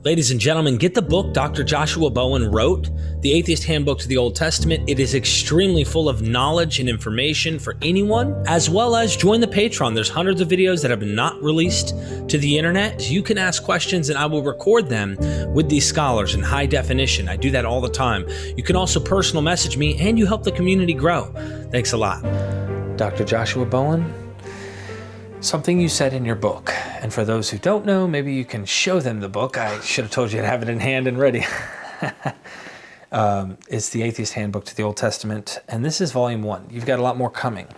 Ladies and gentlemen, get the book Dr. Joshua Bowen wrote, The Atheist Handbook to the Old Testament. It is extremely full of knowledge and information for anyone, as well as join the Patreon. There's hundreds of videos that have been not released to the internet. You can ask questions and I will record them with these scholars in high definition. I do that all the time. You can also personal message me and you help the community grow. Thanks a lot. Dr. Joshua Bowen, something you said in your book, and for those who don't know, maybe you can show them the book. I should have told you to have it in hand and ready. It's The Atheist Handbook to the Old Testament, and this is volume 1. You've got a lot more coming.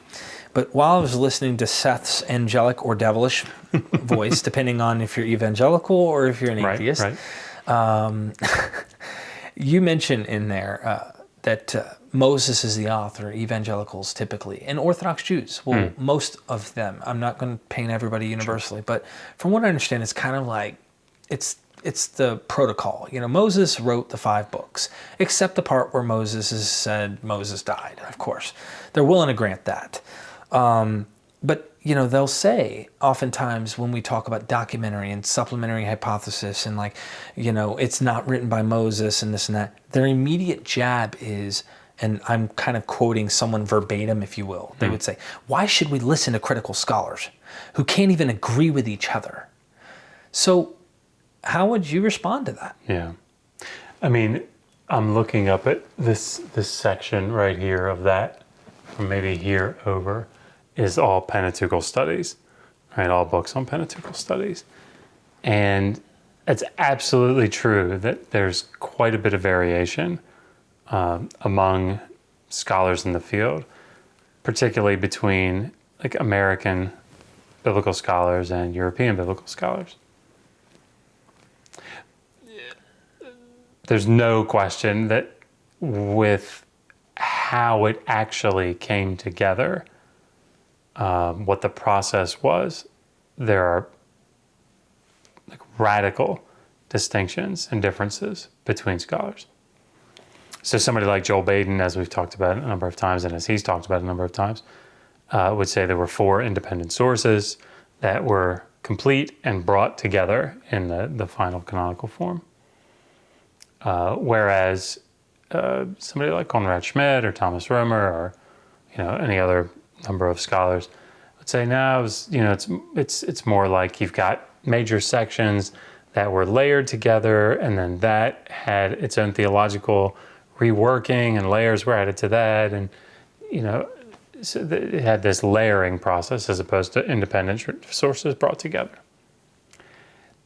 But while I was listening to Seth's angelic or devilish voice, depending on if you're evangelical or if you're an atheist, you mentioned in there that Moses is the author, evangelicals typically, and Orthodox Jews, well, most of them. I'm not going to paint everybody universally, but from what I understand, it's kind of like, it's the protocol. You know, Moses wrote the 5 books, except the part where Moses has said Moses died, of course. They're willing to grant that. But, you know, they'll say oftentimes when we talk about documentary and supplementary hypothesis and like, you know, it's not written by Moses and this and that, their immediate jab is, and I'm kind of quoting someone verbatim, if you will, they would say, why should we listen to critical scholars who can't even agree with each other? So how would you respond to that? Yeah. I mean, I'm looking up at this section right here of that, from maybe here over, is all Pentateuchal studies, right? All books on Pentateuchal studies. And it's absolutely true that there's quite a bit of variation among scholars in the field, particularly between like American biblical scholars and European biblical scholars. There's no question that with how it actually came together, what the process was, there are like radical distinctions and differences between scholars. So somebody like Joel Baden, as we've talked about a number of times, and as he's talked about a number of times, would say there were 4 independent sources that were complete and brought together in the final canonical form. Whereas somebody like Conrad Schmidt or Thomas Romer or, you know, any other number of scholars would say, no, it's more like you've got major sections that were layered together, and then that had its own theological reworking, and layers were added to that, and you know, so it had this layering process as opposed to independent sources brought together.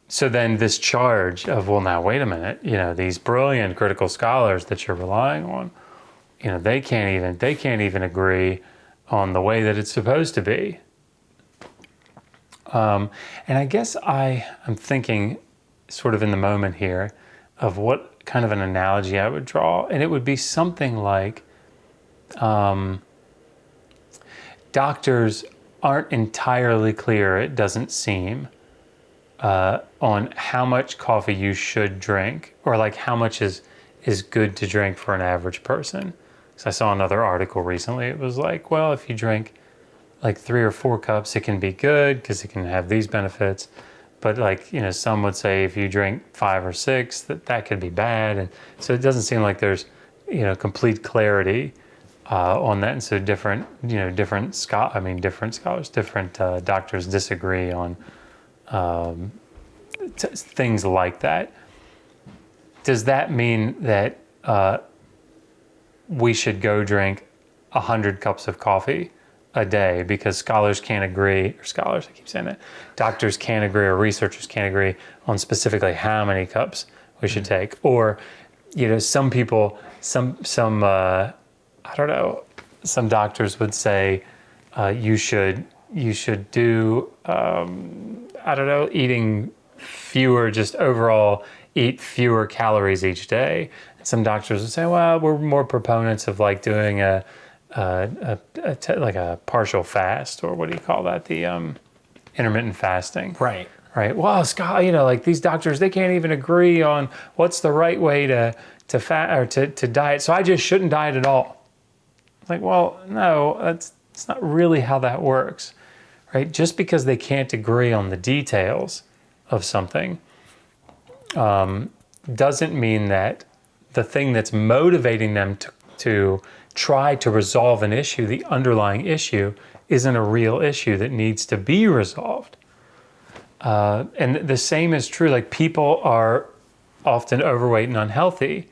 So then this charge of, well, now wait a minute, you know, these brilliant critical scholars that you're relying on, you know, they can't even agree on the way that it's supposed to be. And I guess I'm thinking sort of in the moment here of what kind of an analogy I would draw, and it would be something like doctors aren't entirely clear, it doesn't seem, on how much coffee you should drink, or like how much is good to drink for an average person. So I saw another article recently, it was like, well, if you drink like 3 or 4 cups, it can be good because it can have these benefits. But like, you know, some would say if you drink 5 or 6, that could be bad. And so it doesn't seem like there's, you know, complete clarity on that. And so different scholars, different doctors disagree on things like that. Does that mean that we should go drink 100 cups of coffee a day because scholars can't agree, or scholars, I keep saying that, doctors can't agree or researchers can't agree on specifically how many cups we should take? Or, you know, some people, some I don't know, some doctors would say you should do, I don't know, eating fewer, just overall eat fewer calories each day. And some doctors would say, well, we're more proponents of like doing like a partial fast, or what do you call that? The intermittent fasting. Right. Right. Well, you know, like these doctors, they can't even agree on what's the right way to fat or to diet. So I just shouldn't diet at all. Like, well, no, that's not really how that works, right? Just because they can't agree on the details of something doesn't mean that the thing that's motivating them to try to resolve an issue, the underlying issue, isn't a real issue that needs to be resolved. And the same is true, like people are often overweight and unhealthy.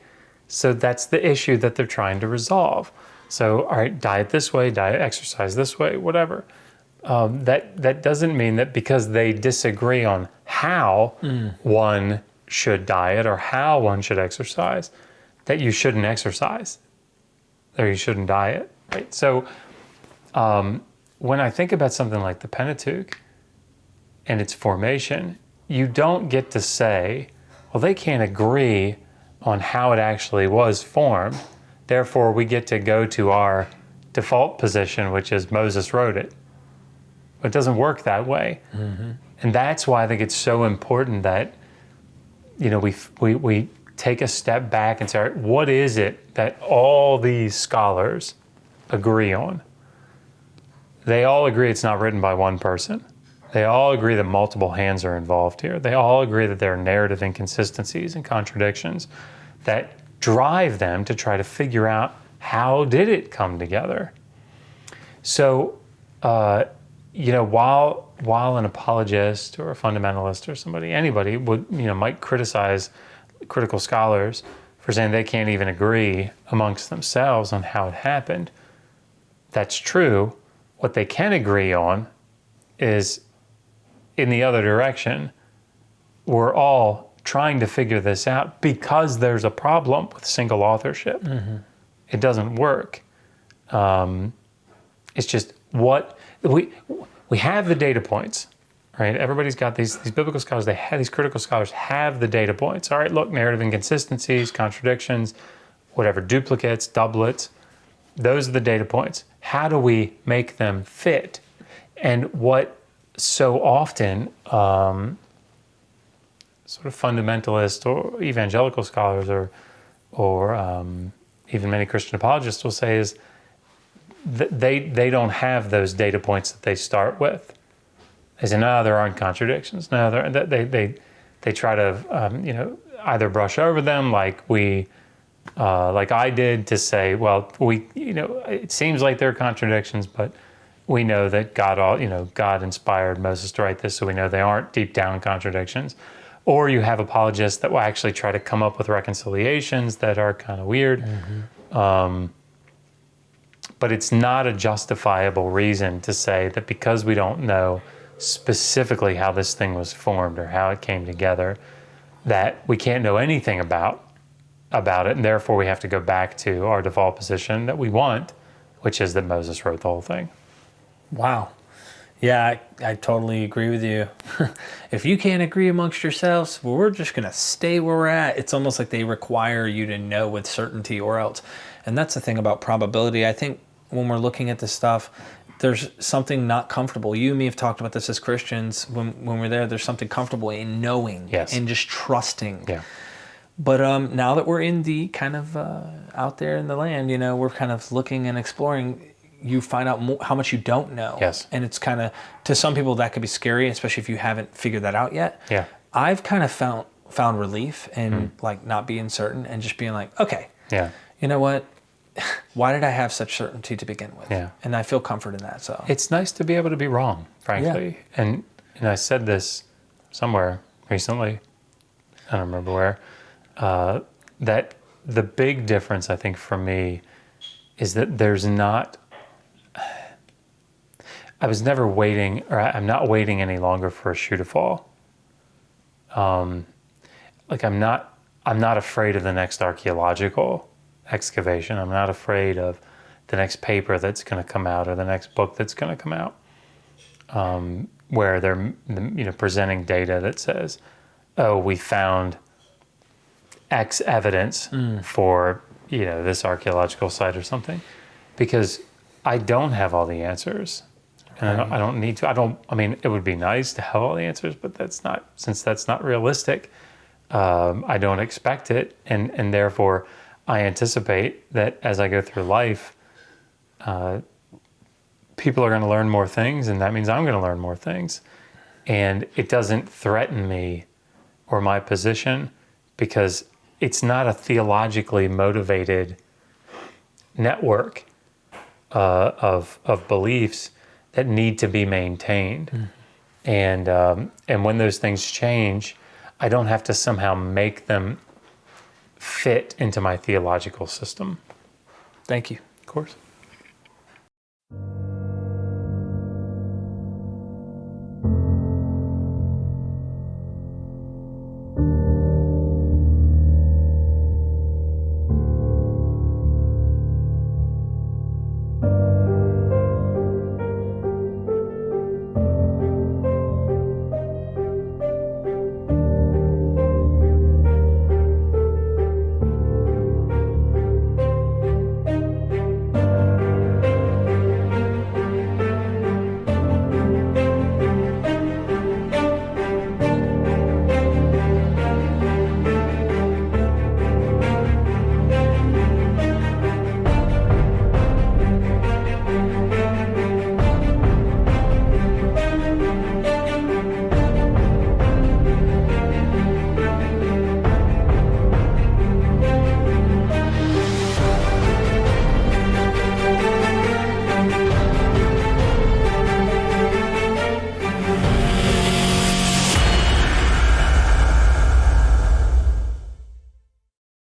So that's the issue that they're trying to resolve. So, all right, diet this way, diet, exercise this way, whatever. That doesn't mean that because they disagree on how one should diet or how one should exercise, that you shouldn't exercise or you shouldn't diet, right? So when I think about something like the Pentateuch and its formation, you don't get to say, well, they can't agree on how it actually was formed. Therefore, we get to go to our default position, which is Moses wrote it. It doesn't work that way. And that's why I think it's so important that, you know, we take a step back and say, all right, what is it that all these scholars agree on? They all agree it's not written by one person. They all agree that multiple hands are involved here. They all agree that there are narrative inconsistencies and contradictions that drive them to try to figure out how did it come together. So, you know, while an apologist or a fundamentalist or anybody would, you know, might criticize critical scholars for saying they can't even agree amongst themselves on how it happened, that's true. What they can agree on is, in the other direction, we're all trying to figure this out because there's a problem with single authorship. It doesn't work. It's just what we have the data points, right? Everybody's got these biblical scholars. These critical scholars have the data points. All right, look, narrative inconsistencies, contradictions, whatever, duplicates, doublets. Those are the data points. How do we make them fit? And what so often sort of fundamentalist or evangelical scholars or even many Christian apologists will say is that they don't have those data points that they start with. They say, no, there aren't contradictions. No, they try to you know, either brush over them like I did, to say, well, you know, it seems like there are contradictions, but we know that God inspired Moses to write this, so we know they aren't deep down contradictions. Or you have apologists that will actually try to come up with reconciliations that are kind of weird. But it's not a justifiable reason to say that because we don't know specifically how this thing was formed or how it came together, that we can't know anything about it, and therefore we have to go back to our default position that we want, which is that Moses wrote the whole thing. Wow. Yeah, I totally agree with you. If you can't agree amongst yourselves, well, we're just going to stay where we're at. It's almost like they require you to know with certainty or else. And that's the thing about probability. I think when we're looking at this stuff, there's something not comfortable. You and me have talked about this as Christians. When we're there, there's something comfortable in knowing and just trusting. Yeah. But now that we're in the kind of out there in the land, you know, we're kind of looking and exploring. You find out how much you don't know. Yes. And it's kind of, to some people that could be scary, especially if you haven't figured that out yet. Yeah. I've kind of found relief in like not being certain and just being like, okay, you know what? Why did I have such certainty to begin with? Yeah. And I feel comfort in that. So it's nice to be able to be wrong, frankly. Yeah. And I said this somewhere recently, I don't remember where, that the big difference, I think, for me is that there's not, I was never waiting, or I'm not waiting any longer for a shoe to fall. Like I'm not afraid of the next archaeological excavation. I'm not afraid of the next paper that's going to come out or the next book that's going to come out, where they're, you know, presenting data that says, oh, we found X evidence for, you know, this archaeological site or something, because I don't have all the answers. And I don't need to. I mean, it would be nice to have all the answers, but since that's not realistic, I don't expect it. And therefore, I anticipate that as I go through life, people are going to learn more things, and that means I'm going to learn more things. And it doesn't threaten me or my position, because it's not a theologically motivated network of beliefs that need to be maintained. And when those things change, I don't have to somehow make them fit into my theological system. Thank you. Of course.